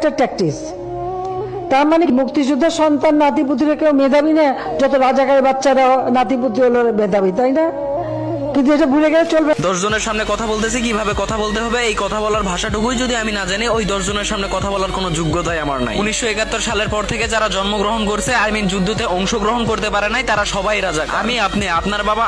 একটা ট্যাকটিস। তার মানে মুক্তিযোদ্ধার সন্তান নাতিপুতিরা কেউ মেধাবী না, যত রাজাকারের বাচ্চারা নাতিপুতি হলো মেধাবী, তাই না? কিন্তু এটা ভুলে গেলে চলবে। 10 জনের সামনে কথা বলতেছি, কিভাবে কথা বলতে হবে এই কথা বলার ভাষাটুকুই যদি আমি না জানি, ওই 10 জনের সামনে কথা বলার কোনো যোগ্যতাই আমার নাই। 1971 সালের পর থেকে যারা জন্মগ্রহণ করছে, যুদ্ধতে অংশগ্রহণ করতে পারে নাই, তারা সবাই রাজাকার। আমি, আপনি, আপনার বাবা,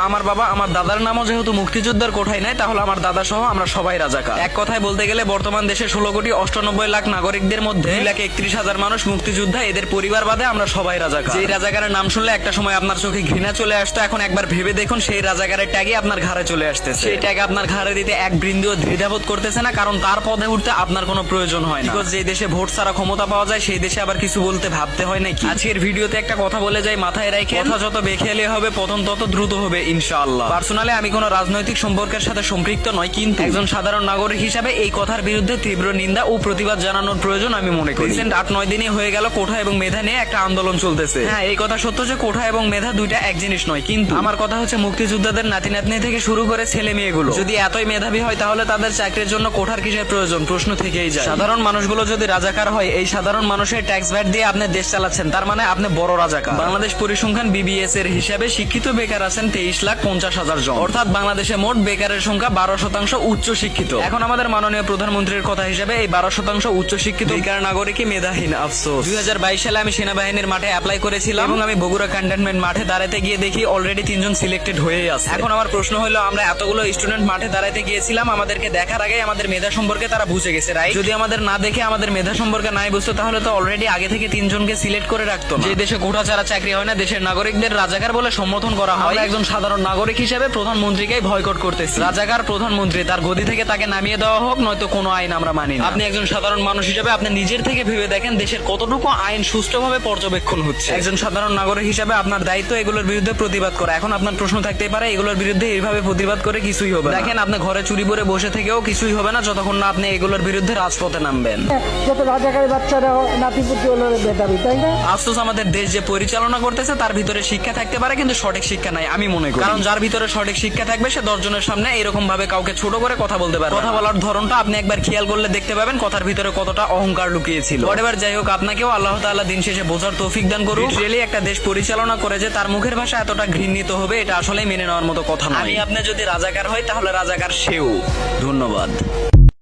আমার দাদার নামও যেহেতু মুক্তিযোদ্ধার কোঠায় নাই, তাহলে আমার দাদা সহ আমরা সবাই রাজাকার। এক কথায় বলতে গেলে বর্তমান দেশে 16,98,00,000 নাগরিকদের মধ্যে 2,31,000 মানুষ মুক্তিযোদ্ধা, এদের পরিবার বাদে আমরা সবাই রাজাকার। যেই রাজাকারের নাম শুনলে একটা সময় আপনার চোখে ঘৃণা চলে আসতো, এখন একবার ভেবে দেখুন সেই রাজাকারের ট্যাগে আপনার ঘাড়ে চলে আসতেছে। সেই ট্যাগ আপনার ঘাড়ে দিতে এক বৃন্দিও দ্বিধাবোধ করতেছে না, কারণ তার পদে উঠতে আপনার কোনো প্রয়োজন হয় না। বিকজ যে দেশে ভোট ছাড়া ক্ষমতা পাওয়া যায়, সেই দেশে আবার কিছু বলতে ভাবতে হয় নাকি? আজকের ভিডিওতে একটা কথা বলে যাই, মাথায় রাখে, কথা যত বেখেয়ালি হবে পতন তত দ্রুত হবে ইনশাআল্লাহ। পার্সোনালি আমি কোনো রাজনৈতিক সম্পর্কের সাথে সম্পৃক্ত নয়, কিন্তু একজন সাধারণ নাগরিক হিসাবে এই কথার বিরুদ্ধে তীব্র নিন্দা ও প্রতিবাদ জানানোর প্রয়োজন আমি মনে করি। রিসেন্ট 8-9 দিনই হয়ে গেল কোঠা এবং মেধা নিয়ে একটা আন্দোলন চলতেছে। হ্যাঁ, এই কথা সত্য যে কোঠা এবং মেধা দুইটা এক জিনিস নয়, কিন্তু আমার কথা হচ্ছে মুক্তিযোদ্ধাদের নাতি নাতনি থেকে শুরু করে ছেলে মেয়েগুলো যদি এতই মেধাবী হয়, তাহলে তাদের চাকরির জন্য কোঠার কিসের প্রয়োজন? প্রশ্ন থেকেই যায়। সাধারণ মানুষগুলো যদি রাজাকার হয়, এই সাধারণ মানুষের ট্যাক্স ভ্যাট দিয়ে আপনি দেশ চালাচ্ছেন, তার মানে আপনি বড় রাজাকার। বাংলাদেশ পরিসংখ্যান BBS এর হিসাবে শিক্ষিত বেকার আছেন 23,50,000 জন, অর্থাৎ বাংলাদেশে মোট বেকারের সংখ্যা 12% উচ্চ শিক্ষিত। এখন আমাদের মাননীয় প্রধানমন্ত্রীর কথা হিসাবে এই 12% উচ্চ শিক্ষিত বেকার নাগরিকই মেধাহীন। আফসোস 2022 সালে আমি সেনাবাহিনীর মাঠে অ্যাপ্লাই করেছিলাম এবং আমি বগুড়া ক্যান্টনমেন্ট মাঠে দাঁড়াতে গিয়ে দেখি অলরেডি 3 জন সিলেক্টেড হয়ে আছে। এখন আমার প্রশ্ন হলো, আমরা এতগুলো স্টুডেন্ট মাঠে দাঁড়াতে গিয়েছিলাম, আমাদেরকে দেখার আগে আমাদের মেধা সম্পর্কে তারা বুঝে গেছে, রাইট? যদি আমাদের না দেখে আমাদের মেধা সম্পর্কে নাই বুঝতো, তাহলে তো অলরেডি আগে থেকে 3 জনকে সিলেক্ট করে রাখতো না। যে দেশে কোঠা ছাড়া চাকরি হয় না, দেশের নাগরিকদের রাজাকার বলে সম্বোধন করা হয়। একজন সাধারণ নাগরিক হিসেবে প্রধানমন্ত্রীকেই ভয়কট করতেছি। রাজাকার প্রধানমন্ত্রী, তার গদি থেকে তাকে নামিয়ে দেওয়া হোক, নয়তো কোনো আইন আমরা মানি না। আপনি একজন সাধারণ মানুষ হিসেবে আপনি নিজের থেকে ভেবে দেখেন দেশের কতটুকু আইন সুষ্ঠুভাবে পর্যবেক্ষণ হচ্ছে। একজন সাধারণ নাগরিক হিসেবে আপনার দায়িত্ব এগুলোর বিরুদ্ধে প্রতিবাদ করা। এখন আপনার প্রশ্ন থাকতেই পারে, এগুলোর বিরুদ্ধে এইভাবে প্রতিবাদ করে কিছুই হবে না। দেখেন, আপনি ঘরে চুরি করে বসে থেকেও কিছুই হবে না যতক্ষণ না আপনি এগুলোর বিরুদ্ধে রাজপথে নামবেন। যত রাজাকারের বাচ্চারা নাতিপুতি হলো মেধাবী, তাই না? আফসোস, আমাদের দেশ যে পরিচালনা করতেছে তার ভিতরে শিক্ষা থাকতে পারে, কিন্তু সঠিক শিক্ষা নাই আমি মনে করি। কারণ যার ভিতরে সঠিক শিক্ষা থাকবে, সে 10 জনের সামনে এরকম ভাবে কাউকে ছোট করে কথা বলতে পারে। কথা বলার ধরনটা আপনি একবার খেয়াল করলে দেখতে পাবেন কথার ভিতরে কতটা অহংকার লুকিয়েছিল। এবার যাই হোক, আপনাকেও আল্লাহ তাআলা দিন শেষে বোঝার তৌফিক দান করুন। রিয়েলি একটা দেশ পরিচালনা করে যে তার মুখের ভাষা এতটা ঘৃণিত হবে, এটা আসলে মেনে নেওয়ার মতো কথা নয়। আমি আপনি যদি রাজাকার হয়, তাহলে রাজাকার সেও। ধন্যবাদ।